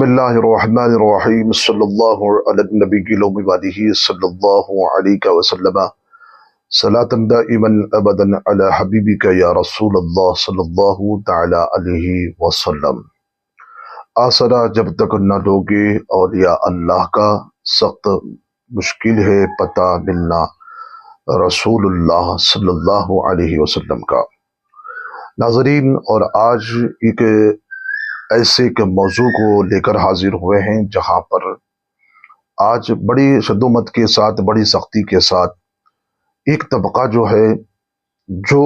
اللہ الرحمن الرحیم صلی اللہ علی النبی وآلہ صلی اللہ علیہ وسلم صلاۃ دائما ابدا علی حبیبک یا رسول اللہ صلی اللہ تعالی علیہ وسلم۔ آسرا جب تک نہ لوگے اولیاء اللہ کا، سخت مشکل ہے پتہ ملنا رسول اللہ صلی اللہ علیہ وسلم کا۔ ناظرین، اور آج ایک ایسے ایک موضوع کو لے کر حاضر ہوئے ہیں جہاں پر آج بڑی شدت کے ساتھ، بڑی سختی کے ساتھ ایک طبقہ جو ہے، جو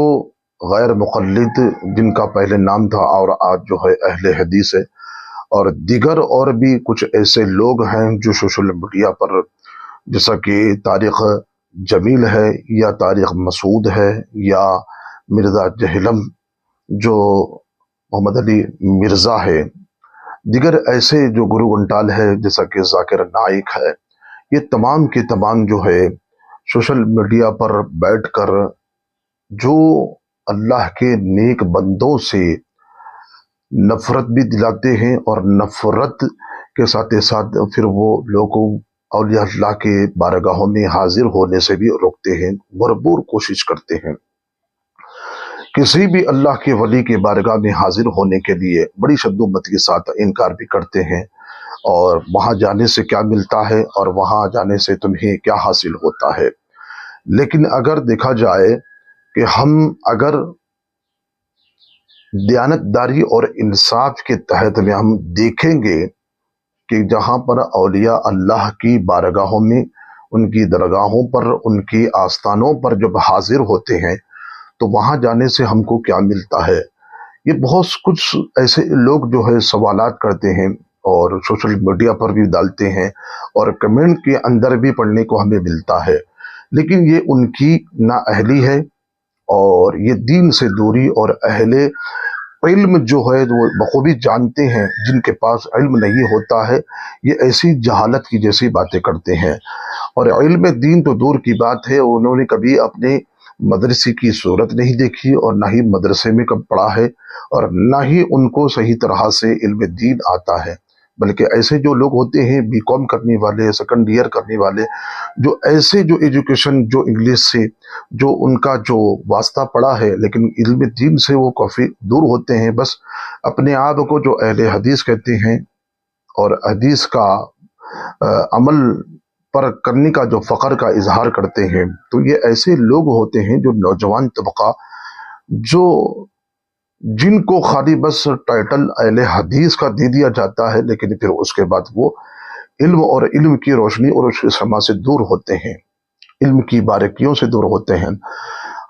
غیر مقلد جن کا پہلے نام تھا اور آج جو ہے اہل حدیث ہے، اور دیگر اور بھی کچھ ایسے لوگ ہیں جو سوشل میڈیا پر، جیسا کہ طارق جمیل ہے یا طارق مسعود ہے یا مرزا جہلم جو محمد علی مرزا ہے، دیگر ایسے جو گرو گھنٹال ہے جیسا کہ ذاکر نائک ہے، یہ تمام کے تمام جو ہے سوشل میڈیا پر بیٹھ کر جو اللہ کے نیک بندوں سے نفرت بھی دلاتے ہیں، اور نفرت کے ساتھ ساتھ پھر وہ لوگوں اولیاء اللہ کے بارگاہوں میں حاضر ہونے سے بھی روکتے ہیں، بھرپور کوشش کرتے ہیں۔ کسی بھی اللہ کے ولی کے بارگاہ میں حاضر ہونے کے لیے بڑی شدت کے ساتھ انکار بھی کرتے ہیں، اور وہاں جانے سے کیا ملتا ہے اور وہاں جانے سے تمہیں کیا حاصل ہوتا ہے۔ لیکن اگر دیکھا جائے کہ ہم اگر دیانتداری اور انصاف کے تحت میں ہم دیکھیں گے کہ جہاں پر اولیاء اللہ کی بارگاہوں میں، ان کی درگاہوں پر، ان کی آستانوں پر جب حاضر ہوتے ہیں تو وہاں جانے سے ہم کو کیا ملتا ہے، یہ بہت کچھ ایسے لوگ جو ہے سوالات کرتے ہیں اور سوشل میڈیا پر بھی ڈالتے ہیں، اور کمنٹ کے اندر بھی پڑھنے کو ہمیں ملتا ہے۔ لیکن یہ ان کی نااہلی ہے، اور یہ دین سے دوری، اور اہل علم جو ہے وہ بخوبی جانتے ہیں، جن کے پاس علم نہیں ہوتا ہے یہ ایسی جہالت کی جیسی باتیں کرتے ہیں۔ اور علم دین تو دور کی بات ہے، انہوں نے کبھی اپنے مدرسے کی صورت نہیں دیکھی، اور نہ ہی مدرسے میں کب پڑھا ہے، اور نہ ہی ان کو صحیح طرح سے علم دین آتا ہے۔ بلکہ ایسے جو لوگ ہوتے ہیں بی کام کرنے والے، سیکنڈ ایئر کرنے والے، جو ایسے جو ایجوکیشن جو انگلش سے جو ان کا جو واسطہ پڑا ہے لیکن علم دین سے وہ کافی دور ہوتے ہیں، بس اپنے آپ کو جو اہل حدیث کہتے ہیں اور حدیث کا عمل پر کرنے کا جو فخر کا اظہار کرتے ہیں، تو یہ ایسے لوگ ہوتے ہیں جو نوجوان طبقہ جو جن کو خالی بس ٹائٹل اہل حدیث کا دے دیا جاتا ہے، لیکن پھر اس کے بعد وہ علم اور علم کی روشنی اور اس کے سما سے دور ہوتے ہیں، علم کی باریکیوں سے دور ہوتے ہیں۔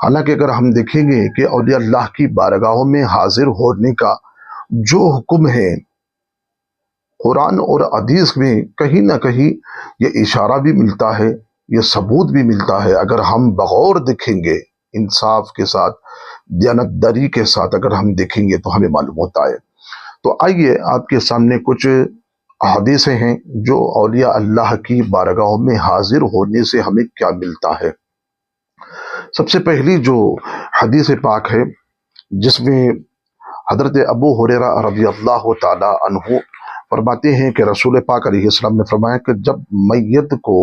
حالانکہ اگر ہم دیکھیں گے کہ اولیاء اللہ کی بارگاہوں میں حاضر ہونے کا جو حکم ہے قرآن اور حدیث میں، کہیں نہ کہیں یہ اشارہ بھی ملتا ہے، یہ ثبوت بھی ملتا ہے۔ اگر ہم بغور دیکھیں گے، انصاف کے ساتھ، دیانتداری کے ساتھ اگر ہم دیکھیں گے تو ہمیں معلوم ہوتا ہے۔ تو آئیے آپ کے سامنے کچھ حدیثیں ہیں جو اولیاء اللہ کی بارگاہوں میں حاضر ہونے سے ہمیں کیا ملتا ہے۔ سب سے پہلی جو حدیث پاک ہے، جس میں حضرت ابو ہریرہ رضی اللہ تعالی عنہ فرماتے ہیں کہ رسول پاک علیہ السلام نے فرمایا کہ جب میت کو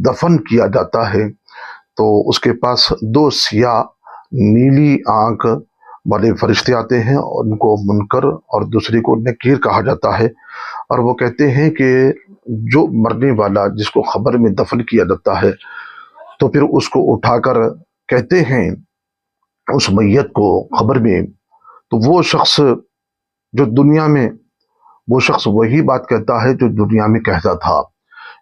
دفن کیا جاتا ہے تو اس کے پاس دو سیاہ نیلی آنکھ والے فرشتے آتے ہیں، اور ان کو منکر اور دوسری کو نکیر کہا جاتا ہے، اور وہ کہتے ہیں کہ جو مرنے والا جس کو خبر میں دفن کیا جاتا ہے تو پھر اس کو اٹھا کر کہتے ہیں اس میت کو خبر میں، تو وہ شخص جو دنیا میں، وہ شخص وہی بات کہتا ہے جو دنیا میں کہتا تھا،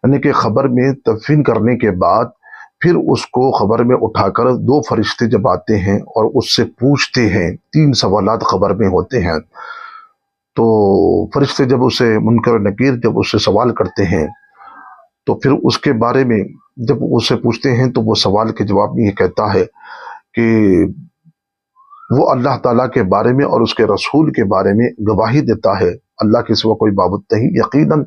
یعنی کہ خبر میں دفن کرنے کے بعد پھر اس کو خبر میں اٹھا کر دو فرشتے جب آتے ہیں اور اس سے پوچھتے ہیں، تین سوالات خبر میں ہوتے ہیں، تو فرشتے جب اسے منکر نکیر جب اس سے سوال کرتے ہیں تو پھر اس کے بارے میں جب اس سے پوچھتے ہیں تو وہ سوال کے جواب میں یہ کہتا ہے کہ وہ اللہ تعالیٰ کے بارے میں اور اس کے رسول کے بارے میں گواہی دیتا ہے، اللہ کے سوا کوئی معبود نہیں، یقیناً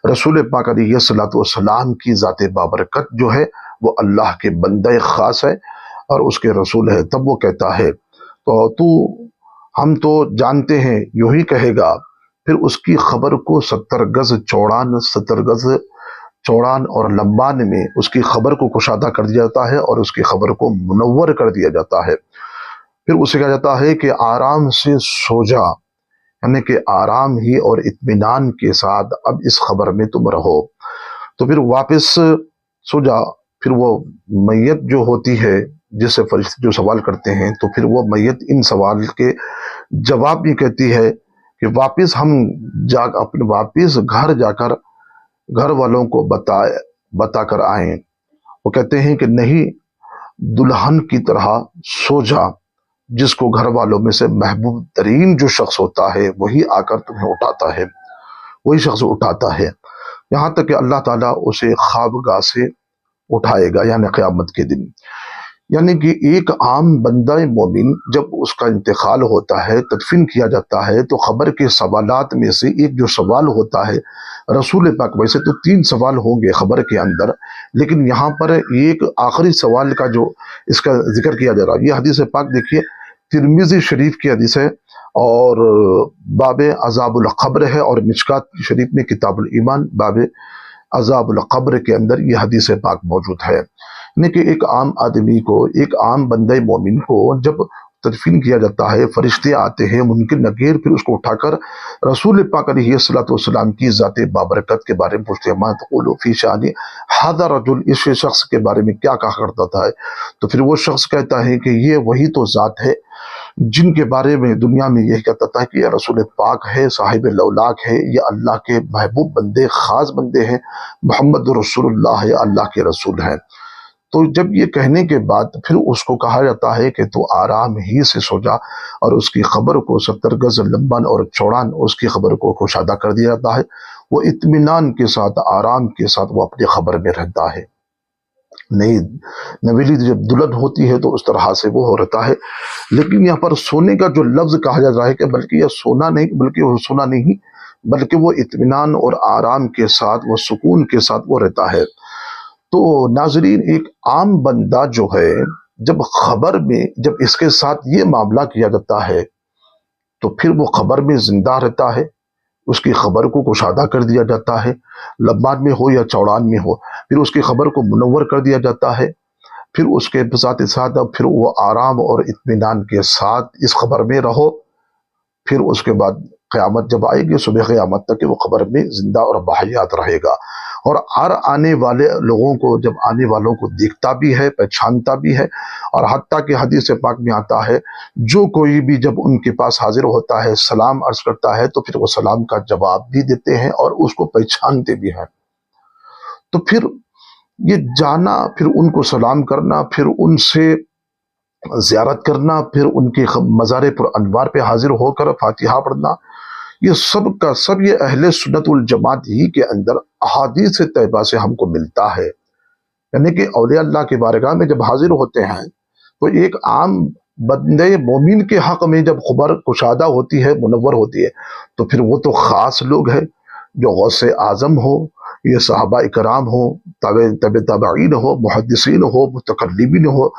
رسول پاک علیہ الصلوۃ والسلام کی ذات بابرکت جو ہے وہ اللہ کے بندہ خاص ہے اور اس کے رسول ہے۔ تب وہ کہتا ہے تو ہم تو جانتے ہیں، یوں ہی کہے گا، پھر اس کی خبر کو 70 گز چوڑان اور لمبان میں اس کی خبر کو کشادہ کر دیا جاتا ہے اور اس کی خبر کو منور کر دیا جاتا ہے۔ پھر اسے کہا جاتا ہے کہ آرام سے سو جا، یعنی کہ آرام ہی اور اطمینان کے ساتھ اب اس خبر میں تم رہو۔ تو پھر واپس سو جا، پھر وہ میت جو ہوتی ہے جس سے فرشتے جو سوال کرتے ہیں، تو پھر وہ میت ان سوال کے جواب بھی کہتی ہے کہ واپس ہم اپنے واپس گھر جا کر گھر والوں کو بتا کر آئیں۔ وہ کہتے ہیں کہ نہیں، دلہن کی طرح سو جا، جس کو گھر والوں میں سے محبوب ترین جو شخص ہوتا ہے وہی آ کر تمہیں اٹھاتا ہے، وہی شخص اٹھاتا ہے، یہاں تک کہ اللہ تعالیٰ اسے خوابگاہ سے اٹھائے گا، یعنی قیامت کے دن۔ یعنی کہ ایک عام بندہ مومن جب اس کا انتقال ہوتا ہے، تدفین کیا جاتا ہے، تو خبر کے سوالات میں سے ایک جو سوال ہوتا ہے رسول پاک، ویسے تو 3 سوال ہوں گے خبر کے اندر، لیکن یہاں پر ایک آخری سوال کا جو اس کا ذکر کیا جا رہا ہے۔ یہ حدیث پاک دیکھیے، ترمذی شریف کی حدیث ہے اور باب عذاب القبر ہے، اور مشکات شریف میں کتاب الایمان باب عذاب القبر کے اندر یہ حدیث پاک موجود ہے۔ یعنی کہ ایک عام آدمی کو، ایک عام بندہ مومن کو جب تدفین کیا جاتا ہے، فرشتے آتے ہیں منکر نکیر، پھر اس کو اٹھا کر رسول پاک علیہ الصلوۃ والسلام کی ذات بابرکت کے بارے میں پوچھتے ہیں، ما تقول فی شأن ھذا الرجل، اس شخص کے بارے میں کیا کہا کرتا تھا؟ تو پھر وہ شخص کہتا ہے کہ یہ وہی تو ذات ہے جن کے بارے میں دنیا میں یہ کہتا تھا کہ یہ رسول پاک ہے، صاحب لولاک ہے، یہ اللہ کے محبوب بندے، خاص بندے ہیں، محمد رسول اللہ ہے، اللہ کے رسول ہیں۔ تو جب یہ کہنے کے بعد پھر اس کو کہا جاتا ہے کہ تو آرام ہی سے سو جا، اور اس کی خبر کو 70 گز لمبان اور چوڑان اس کی خبر کو کشادہ کر دیا جاتا ہے۔ وہ اطمینان کے ساتھ، آرام کے ساتھ وہ اپنی خبر میں رہتا ہے۔ نئی نویلی جب دلہن ہوتی ہے تو اس طرح سے وہ رہتا ہے، لیکن یہاں پر سونے کا جو لفظ کہا جا رہا ہے کہ بلکہ یہ سونا نہیں، بلکہ وہ اطمینان اور آرام کے ساتھ، وہ سکون کے ساتھ وہ رہتا ہے۔ تو ناظرین، ایک عام بندہ جو ہے، جب خبر میں جب اس کے ساتھ یہ معاملہ کیا جاتا ہے تو پھر وہ خبر میں زندہ رہتا ہے، اس کی خبر کو کشادہ کر دیا جاتا ہے، لمبان میں ہو یا چوڑان میں ہو، پھر اس کی خبر کو منور کر دیا جاتا ہے، پھر اس کے ساتھ پھر وہ آرام اور اطمینان کے ساتھ اس خبر میں رہو۔ پھر اس کے بعد قیامت جب آئے گی، صبح قیامت تک وہ خبر میں زندہ اور بحیات رہے گا، اور ہر آنے والے لوگوں کو، جب آنے والوں کو دیکھتا بھی ہے، پہچانتا بھی ہے، اور حتیٰ کہ حدیث پاک میں آتا ہے جو کوئی بھی جب ان کے پاس حاضر ہوتا ہے سلام عرض کرتا ہے تو پھر وہ سلام کا جواب بھی دیتے ہیں اور اس کو پہچانتے بھی ہیں۔ تو پھر یہ جانا، پھر ان کو سلام کرنا، پھر ان سے زیارت کرنا، پھر ان کے مزار پر انوار پہ حاضر ہو کر فاتحہ پڑھنا، یہ سب کا سب یہ اہل سنت والجماعت ہی کے اندر احادیث طیبہ سے ہم کو ملتا ہے۔ یعنی کہ اولیاء اللہ کے بارگاہ میں جب حاضر ہوتے ہیں تو ایک عام بندے مومن کے حق میں جب خبر کشادہ ہوتی ہے، منور ہوتی ہے، تو پھر وہ تو خاص لوگ ہیں، جو غوث اعظم ہو، یہ صحابہ اکرام ہو، تابع تابعین ہو، محدثین ہو، متکلمین ہو،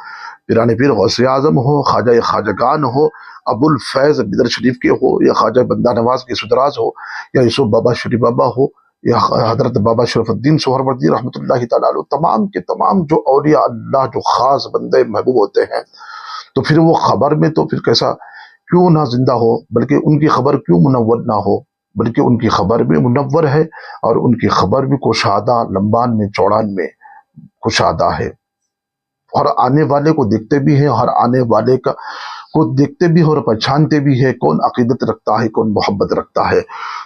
پیران پیر غوث اعظم ہو، خواجہ خواجگان ہو، ابو الفیض بدر شریف کے ہو، یا خواجہ بندہ نواز کے سدراز ہو، یا یوسف بابا شریف بابا ہو، یا حضرت بابا شرف الدین سہروردی رحمۃ اللہ تعالیٰ علیہ، تمام کے تمام جو اولیاء اللہ، جو خاص بندے محبوب ہوتے ہیں، تو پھر وہ خبر میں تو پھر کیسا کیوں نہ زندہ ہو، بلکہ ان کی خبر کیوں منور نہ ہو، بلکہ ان کی خبر بھی منور ہے، اور ان کی خبر بھی کشادہ، لمبان میں چوڑان میں کشادہ ہے، اور آنے والے کو دیکھتے بھی ہیں، ہر آنے والے کو دیکھتے بھی اور پہچانتے بھی ہے، کون عقیدت رکھتا ہے، کون محبت رکھتا ہے۔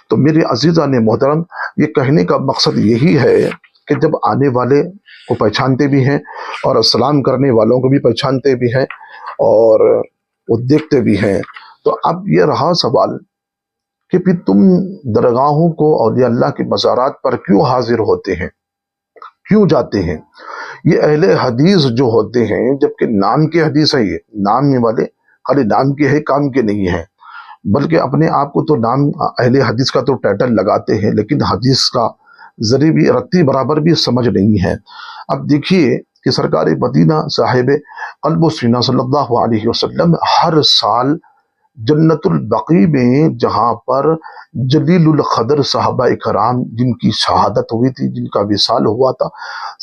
تو میرے عزیزان محترم، یہ کہنے کا مقصد یہی ہے کہ جب آنے والے کو پہچانتے بھی ہیں اور السلام کرنے والوں کو بھی پہچانتے بھی ہیں اور وہ دیکھتے بھی ہیں، تو اب یہ رہا سوال کہ پھر تم درگاہوں کو، اولیاء اللہ کے مزارات پر کیوں حاضر ہوتے ہیں، کیوں جاتے ہیں؟ یہ اہل حدیث جو ہوتے ہیں، جبکہ نام کے حدیث ہے، یہ نام والے خالی نام کے ہے، کام کے نہیں ہیں، بلکہ اپنے آپ کو تو نام اہل حدیث کا تو ٹائٹل لگاتے ہیں، لیکن حدیث کا ذریعہ بھی رتی برابر بھی سمجھ نہیں ہے۔ اب دیکھیے کہ سرکار مدینہ صاحب قلب و سینہ صلی اللہ علیہ وسلم ہر سال جنت البقیع میں جہاں پر جلیل القدر صحابہ کرام جن کی شہادت ہوئی تھی، جن کا وصال ہوا تھا،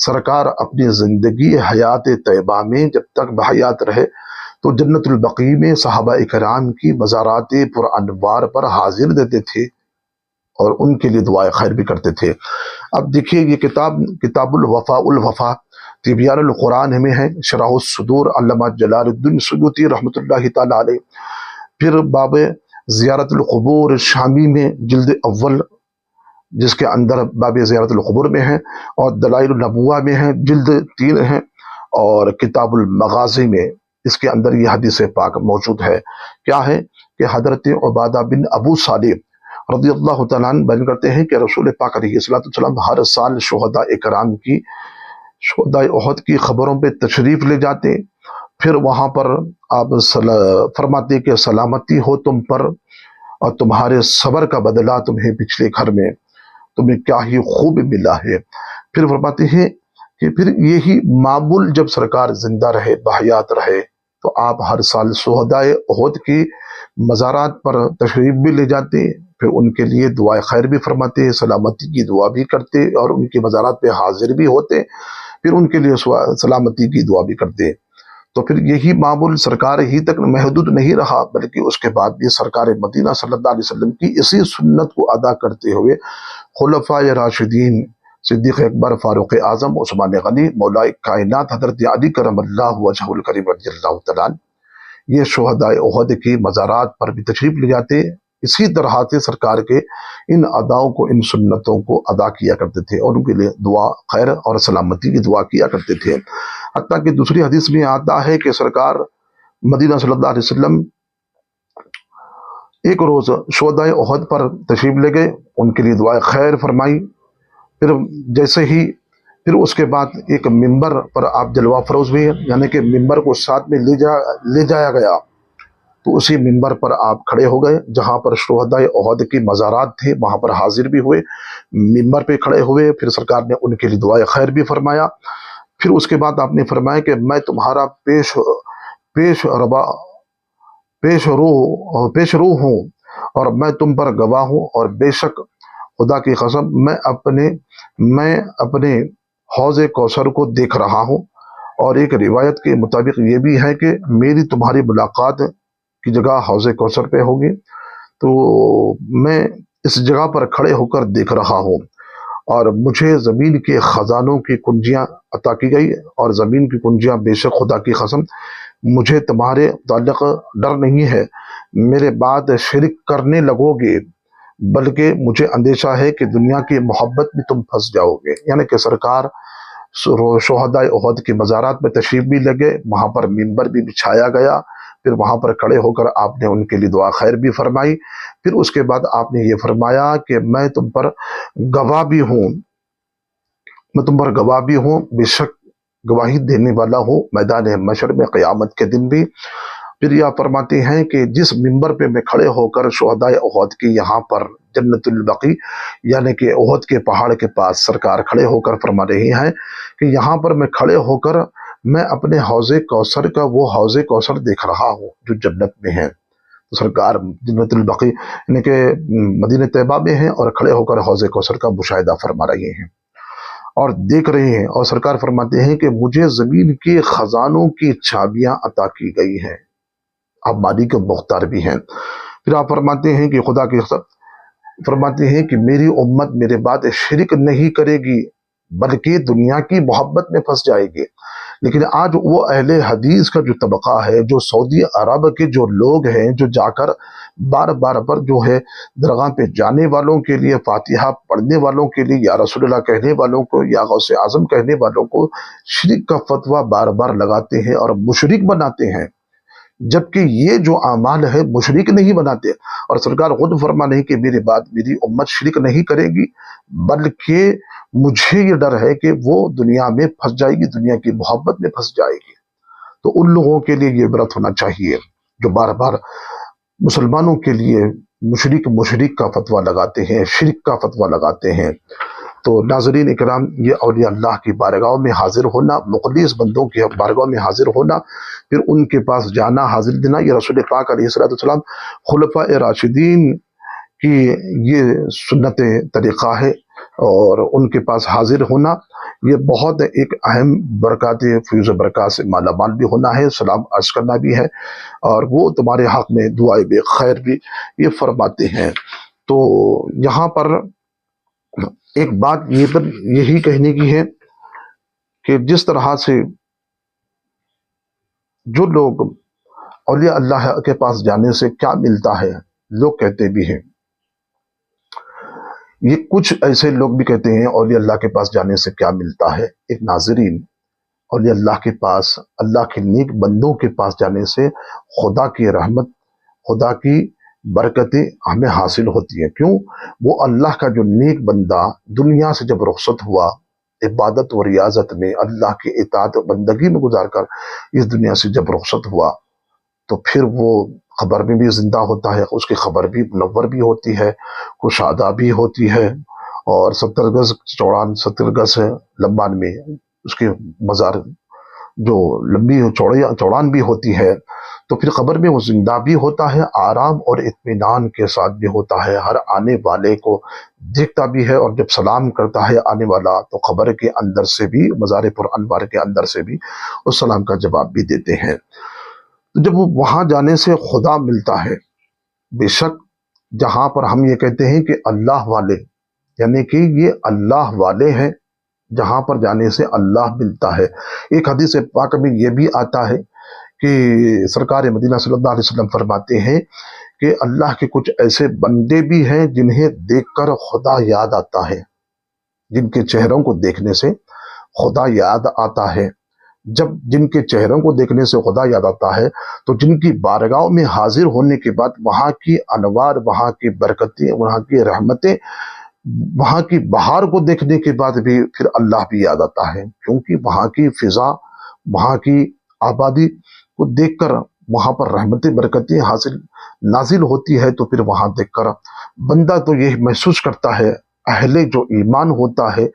سرکار اپنی زندگی حیات طیبہ میں جب تک بحیات رہے تو جنت البقیع میں صحابہ کرام کی مزارات پر انوار پر حاضر دیتے تھے اور ان کے لیے دعائے خیر بھی کرتے تھے۔ اب دیکھیے یہ کتاب الوفا تبیان القرآن میں ہے، شرح الصدور علامہ جلال الدین سیوطی رحمۃ اللہ تعالی علیہ۔ پھر باب زیارت القبور شامی میں جلد اول جس کے اندر باب زیارت القبور میں ہے، اور دلائل النبوہ میں ہے جلد 3 ہے، اور کتاب المغازی میں اس کے اندر یہ حدیث پاک موجود ہے۔ کیا ہے کہ حضرت عبادہ بن ابو صالح رضی اللہ تعالیٰ عنہ بیان کرتے ہیں کہ رسول پاک علیہ السلام ہر سال شہداء کرام کی، شہداء احد کی خبروں پہ تشریف لے جاتے، پھر وہاں پر آپ فرماتے کہ سلامتی ہو تم پر، اور تمہارے صبر کا بدلہ تمہیں پچھلے گھر میں تمہیں کیا ہی خوب ملا ہے۔ پھر فرماتے ہیں کہ پھر یہی معمول جب سرکار زندہ رہے، بحیات رہے، تو آپ ہر سال شہداء احد کی مزارات پر تشریف بھی لے جاتے، پھر ان کے لیے دعائے خیر بھی فرماتے، سلامتی کی دعا بھی کرتے، اور ان کی مزارات پہ حاضر بھی ہوتے، پھر ان کے لیے سلامتی کی دعا بھی کرتے۔ تو پھر یہی معمول سرکار ہی تک محدود نہیں رہا، بلکہ اس کے بعد بھی سرکار مدینہ صلی اللہ علیہ وسلم کی اسی سنت کو ادا کرتے ہوئے خلفائے راشدین صدیق اکبر، فاروق اعظم، عثمان غنی، مولا کائنات حضرت علی کرم اللہ وجہہ الکریم رضی اللہ تعالیٰ عنہ، یہ شہداء احد کی مزارات پر بھی تشریف لے جاتے، اسی طرح سے سرکار کے ان اداؤں کو، ان سنتوں کو ادا کیا کرتے تھے، اور ان کے لیے دعا خیر اور سلامتی کی دعا کیا کرتے تھے۔ حتیٰ کہ دوسری حدیث میں آتا ہے کہ سرکار مدینہ صلی اللہ علیہ وسلم ایک روز شہداء احد پر تشریف لے گئے، ان کے لیے دعائے خیر فرمائی، پھر جیسے ہی پھر اس کے بعد ایک ممبر پر آپ جلوہ فروز ہوئے، یعنی کہ ممبر کو ساتھ میں لے جایا گیا، تو اسی ممبر پر آپ کھڑے ہو گئے جہاں پر شہداء احد کی مزارات تھے، وہاں پر حاضر بھی ہوئے، ممبر پہ کھڑے ہوئے، پھر سرکار نے ان کے لیے دعائے خیر بھی فرمایا۔ پھر اس کے بعد آپ نے فرمایا کہ میں تمہارا پیش رو ہوں، اور میں تم پر گواہ ہوں، اور بے شک خدا کی قسم میں اپنے حوض کوثر کو دیکھ رہا ہوں، اور ایک روایت کے مطابق یہ بھی ہے کہ میری تمہاری ملاقات کی جگہ حوض کوثر پہ ہوگی، تو میں اس جگہ پر کھڑے ہو کر دیکھ رہا ہوں، اور مجھے زمین کے خزانوں کی کنجیاں عطا کی گئی، اور زمین کی کنجیاں بے شک خدا کی قسم مجھے تمہارے متعلق ڈر نہیں ہے، میرے بعد شرک کرنے لگو گے، بلکہ مجھے اندیشہ ہے کہ دنیا کی محبت میں تم پھنس جاؤ گے۔ یعنی کہ سرکار شہداء احد کی مزارات میں تشریف بھی لگے، وہاں پر ممبر بھی بچھایا گیا، پھر وہاں پر کھڑے ہو کر آپ نے ان کے لیے دعا خیر بھی فرمائی، پھر اس کے بعد آپ نے یہ فرمایا کہ میں تم پر گواہ بھی ہوں، بے شک گواہی دینے والا ہوں میدان محشر میں قیامت کے دن بھی۔ پھر یہ فرماتے ہیں کہ جس ممبر پہ میں کھڑے ہو کر شہداء احد کی یہاں پر جنت البقیع یعنی کہ احد کے پہاڑ کے پاس سرکار کھڑے ہو کر فرما رہے ہیں کہ یہاں پر میں کھڑے ہو کر میں اپنے حوض کوثر کا وہ حوض کوثر دیکھ رہا ہوں جو جنت میں ہے۔ تو سرکار جنت البقیع یعنی کہ مدینہ طیبہ میں ہیں، اور کھڑے ہو کر حوض کوثر کا مشاہدہ فرما رہے ہیں اور دیکھ رہے ہیں، اور سرکار فرماتے ہیں کہ مجھے زمین کے خزانوں کی چابیاں عطا کی گئی ہیں، آپ مالک مختار بھی ہیں۔ پھر آپ فرماتے ہیں کہ خدا کی فرماتے ہیں کہ میری امت میرے بعد شرک نہیں کرے گی، بلکہ دنیا کی محبت میں پھنس جائے گی۔ لیکن آج وہ اہل حدیث کا جو طبقہ ہے، جو سعودی عرب کے جو لوگ ہیں، جو جا کر بار بار پر جو ہے درگاہ پہ جانے والوں کے لیے، فاتحہ پڑھنے والوں کے لیے، یا رسول اللہ کہنے والوں کو، یا غوث اعظم کہنے والوں کو شرک کا فتویٰ بار بار لگاتے ہیں اور مشرک بناتے ہیں، جبکہ یہ جو اعمال ہے مشرک نہیں بناتے۔ اور سرکار خود فرمانے ہیں کہ میرے بعد میری امت شرک نہیں کرے گی، بلکہ مجھے یہ ڈر ہے کہ وہ دنیا میں پھنس جائے گی، دنیا کی محبت میں پھنس جائے گی۔ تو ان لوگوں کے لیے یہ عبرت ہونا چاہیے جو بار بار مسلمانوں کے لیے مشرک کا فتویٰ لگاتے ہیں، شرک کا فتویٰ لگاتے ہیں۔ تو ناظرین اکرام، یہ اولیاء اللہ کی بارگاہوں میں حاضر ہونا، مقدس بندوں کی بارگاہوں میں حاضر ہونا، پھر ان کے پاس جانا، حاضر دینا، یہ رسول پاک علیہ الصلوۃ والسلام خلفاء راشدین کی یہ سنت طریقہ ہے، اور ان کے پاس حاضر ہونا یہ بہت ایک اہم برکات، فیوز برکات سے مالا مال بھی ہونا ہے، سلام عرض کرنا بھی ہے، اور وہ تمہارے حق میں دعائے بے خیر بھی یہ فرماتے ہیں۔ تو یہاں پر ایک بات یہی کہنے کی ہے کہ جس طرح سے جو لوگ اولیاء اللہ کے پاس جانے سے کیا ملتا ہے، لوگ کہتے بھی ہیں، یہ کچھ ایسے لوگ بھی کہتے ہیں اولیاء اللہ کے پاس جانے سے کیا ملتا ہے۔ ایک ناظرین، اولیاء اللہ کے پاس، اللہ کے نیک بندوں کے پاس جانے سے خدا کی رحمت، خدا کی برکتیں ہمیں حاصل ہوتی ہیں۔ کیوں؟ وہ اللہ کا جو نیک بندہ دنیا سے جب رخصت ہوا، عبادت و ریاضت میں، اللہ کی اطاعت و بندگی میں گزار کر اس دنیا سے جب رخصت ہوا، تو پھر وہ خبر میں بھی زندہ ہوتا ہے، اس کی خبر بھی منور بھی ہوتی ہے، کشادہ بھی ہوتی ہے، اور 70 گز لمبان میں اس کے مزار جو لمبی چوڑان بھی ہوتی ہے، تو پھر قبر میں وہ زندہ بھی ہوتا ہے، آرام اور اطمینان کے ساتھ بھی ہوتا ہے، ہر آنے والے کو دیکھتا بھی ہے، اور جب سلام کرتا ہے آنے والا تو قبر کے اندر سے بھی، مزار پر انوار کے اندر سے بھی اس سلام کا جواب بھی دیتے ہیں۔ تو جب وہاں جانے سے خدا ملتا ہے، بے شک جہاں پر ہم یہ کہتے ہیں کہ اللہ والے، یعنی کہ یہ اللہ والے ہیں، جہاں پر جانے سے اللہ ملتا ہے۔ ایک حدیث پاک میں یہ بھی آتا ہے کہ سرکار مدینہ صلی اللہ علیہ وسلم فرماتے ہیں کہ اللہ کے کچھ ایسے بندے بھی ہیں جنہیں دیکھ کر خدا یاد آتا ہے، جن کے چہروں کو دیکھنے سے خدا یاد آتا ہے۔ جب جن کے چہروں کو دیکھنے سے خدا یاد آتا ہے، تو جن کی بارگاہوں میں حاضر ہونے کے بعد وہاں کی انوار، وہاں کی برکتیں، وہاں کی رحمتیں، وہاں کی بہار کو دیکھنے کے بعد بھی پھر اللہ بھی یاد آتا ہے، کیونکہ وہاں کی فضا، وہاں کی آبادی کو دیکھ کر وہاں پر رحمتیں، برکتیں نازل ہوتی ہے، تو پھر وہاں دیکھ کر بندہ تو یہ محسوس کرتا ہے، اہل جو ایمان ہوتا ہے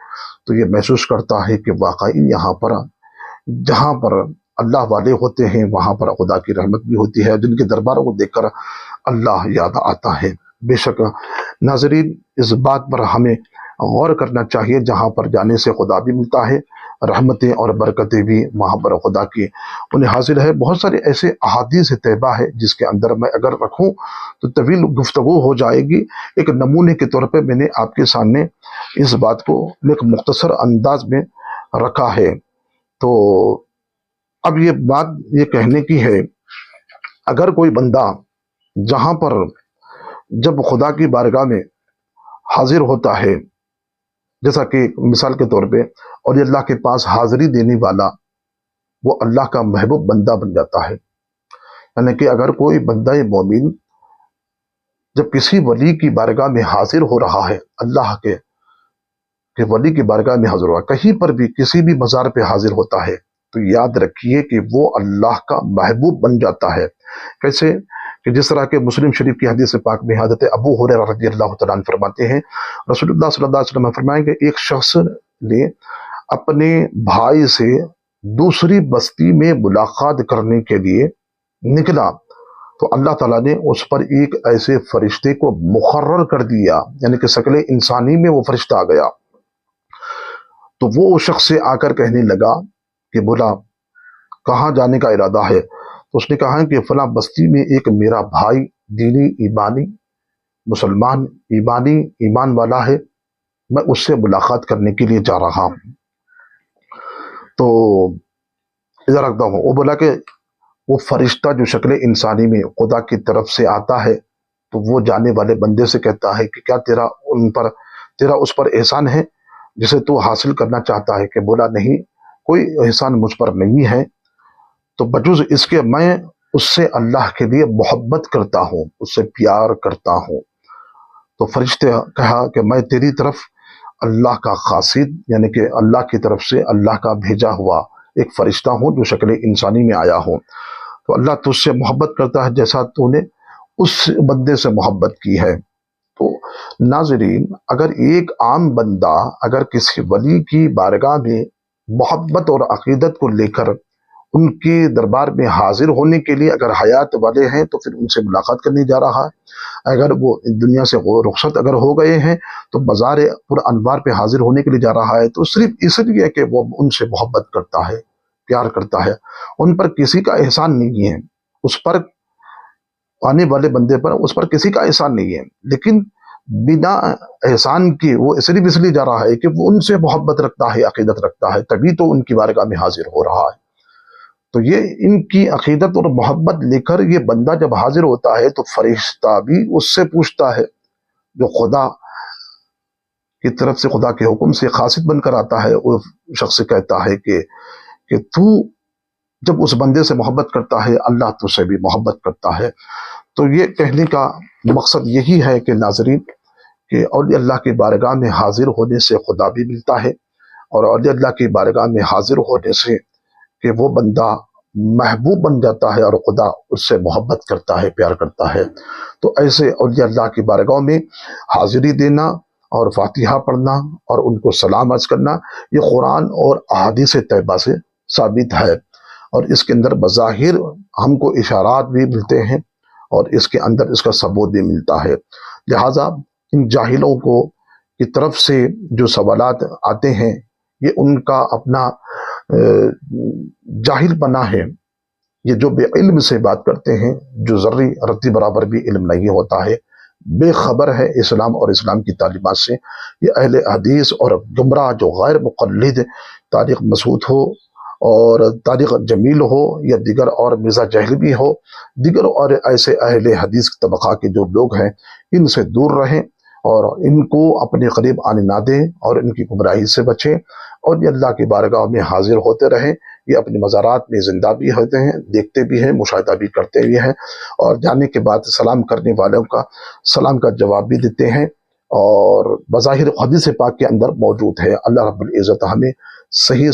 تو یہ محسوس کرتا ہے کہ واقعی یہاں پر جہاں پر اللہ والے ہوتے ہیں وہاں پر خدا کی رحمت بھی ہوتی ہے، جن کے درباروں کو دیکھ کر اللہ یاد آتا ہے۔ بے شک ناظرین، اس بات پر ہمیں غور کرنا چاہیے، جہاں پر جانے سے خدا بھی ملتا ہے، رحمتیں اور برکتیں بھی وہاں پر خدا کی انہیں حاصل ہے۔ بہت سارے ایسے احادیث طیبہ ہے جس کے اندر میں اگر رکھوں تو طویل گفتگو ہو جائے گی۔ ایک نمونے کے طور پہ میں نے آپ کے سامنے اس بات کو ایک مختصر انداز میں رکھا ہے۔ تو اب یہ بات یہ کہنے کی ہے، اگر کوئی بندہ جہاں پر جب خدا کی بارگاہ میں حاضر ہوتا ہے، جیسا کہ مثال کے طور پہ اور اللہ کے پاس حاضری دینے والا وہ اللہ کا محبوب بندہ بن جاتا ہے، یعنی کہ اگر کوئی بندہ مومن جب کسی ولی کی بارگاہ میں حاضر ہو رہا ہے، اللہ کے ولی کی بارگاہ میں حاضر ہوا، کہیں پر بھی کسی بھی مزار پہ حاضر ہوتا ہے، تو یاد رکھیے کہ وہ اللہ کا محبوب بن جاتا ہے۔ کیسے؟ کہ جس طرح کہ مسلم شریف کی حدیث پاک میں حضرت ابو ہریرہ رضی اللہ تعالیٰ عنہ فرماتے ہیں، رسول اللہ صلی اللہ علیہ وسلم فرمائیں کہ ایک شخص نے اپنے بھائی سے دوسری بستی میں ملاقات کرنے کے لیے نکلا، تو اللہ تعالیٰ نے اس پر ایک ایسے فرشتے کو مقرر کر دیا، یعنی کہ شکل انسانی میں وہ فرشتہ آ گیا۔ تو وہ شخص سے آ کر کہنے لگا کہ بولا کہاں جانے کا ارادہ ہے؟ تو اس نے کہا کہ فلاں بستی میں ایک میرا بھائی دینی ایمانی مسلمان ایمان والا ہے، میں اس سے ملاقات کرنے کے لیے جا رہا ہوں۔ تو ادھر رکھتا ہوں، وہ بولا کہ وہ فرشتہ جو شکل انسانی میں خدا کی طرف سے آتا ہے، تو وہ جانے والے بندے سے کہتا ہے کہ کیا تیرا اس پر احسان ہے جسے تو حاصل کرنا چاہتا ہے؟ کہ بولا نہیں، کوئی احسان مجھ پر نہیں ہے، تو بجز اس کے میں اس سے اللہ کے لیے محبت کرتا ہوں، اس سے پیار کرتا ہوں۔ تو فرشتے کہا کہ میں تیری طرف اللہ کا قاصد، یعنی کہ اللہ کی طرف سے اللہ کا بھیجا ہوا ایک فرشتہ ہوں جو شکل انسانی میں آیا ہوں۔ تو اللہ تجھ سے محبت کرتا ہے جیسا تو نے اس بندے سے محبت کی ہے۔ تو ناظرین، اگر ایک عام بندہ اگر کسی ولی کی بارگاہ میں محبت اور عقیدت کو لے کر ان کے دربار میں حاضر ہونے کے لیے اگر حیات والے ہیں تو پھر ان سے ملاقات کرنے جا رہا ہے، اگر وہ دنیا سے رخصت اگر ہو گئے ہیں تو بازار پر انوار پہ حاضر ہونے کے لیے جا رہا ہے، تو صرف اس لیے کہ وہ ان سے محبت کرتا ہے، پیار کرتا ہے، ان پر کسی کا احسان نہیں ہے، اس پر آنے والے بندے پر اس پر کسی کا احسان نہیں ہے، لیکن بنا احسان کے وہ اس لیے جا رہا ہے کہ وہ ان سے محبت رکھتا ہے، عقیدت رکھتا ہے، تبھی تو ان کی بارگاہ میں حاضر ہو رہا ہے۔ تو یہ ان کی عقیدت اور محبت لے کر یہ بندہ جب حاضر ہوتا ہے تو فرشتہ بھی اس سے پوچھتا ہے، جو خدا کی طرف سے خدا کے حکم سے قاصد بن کر آتا ہے، وہ شخص کہتا ہے کہ تو جب اس بندے سے محبت کرتا ہے اللہ تو سے بھی محبت کرتا ہے۔ تو یہ کہنے کا مقصد یہی ہے کہ ناظرین، کہ اولیاء اللہ کی بارگاہ میں حاضر ہونے سے خدا بھی ملتا ہے، اور اولیاء اللہ کی بارگاہ میں حاضر ہونے سے کہ وہ بندہ محبوب بن جاتا ہے اور خدا اس سے محبت کرتا ہے، پیار کرتا ہے۔ تو ایسے اولیاء اللہ کی بارگاہ میں حاضری دینا اور فاتحہ پڑھنا اور ان کو سلام عرض کرنا، یہ قرآن اور احادیث طیبہ سے ثابت ہے، اور اس کے اندر بظاہر ہم کو اشارات بھی ملتے ہیں اور اس کے اندر اس کا ثبوت بھی ملتا ہے۔ لہٰذا ان جاہلوں کو کی طرف سے جو سوالات آتے ہیں، یہ ان کا اپنا جاہل پنا ہے، یہ جو بے علم سے بات کرتے ہیں، جو ذرے رتی برابر بھی علم نہیں ہوتا ہے، بے خبر ہے اسلام اور اسلام کی تعلیمات سے، یہ اہل حدیث اور گمراہ جو غیر مقلد طارق مسعود ہو اور طارق جمیل ہو یا دیگر اور مرزا جہلوی ہو، دیگر اور ایسے اہل حدیث طبقہ کے جو لوگ ہیں، ان سے دور رہیں اور ان کو اپنے قریب آنے نہ دیں اور ان کی گمراہی سے بچیں، اور یہ اللہ کی بارگاہ میں حاضر ہوتے رہیں۔ یہ اپنے مزارات میں زندہ بھی ہوتے ہیں، دیکھتے بھی ہیں، مشاہدہ بھی کرتے بھی ہیں، اور جانے کے بعد سلام کرنے والوں کا سلام کا جواب بھی دیتے ہیں، اور بظاہر حدیث پاک کے اندر موجود ہے۔ اللہ رب العزت ہمیں صحیح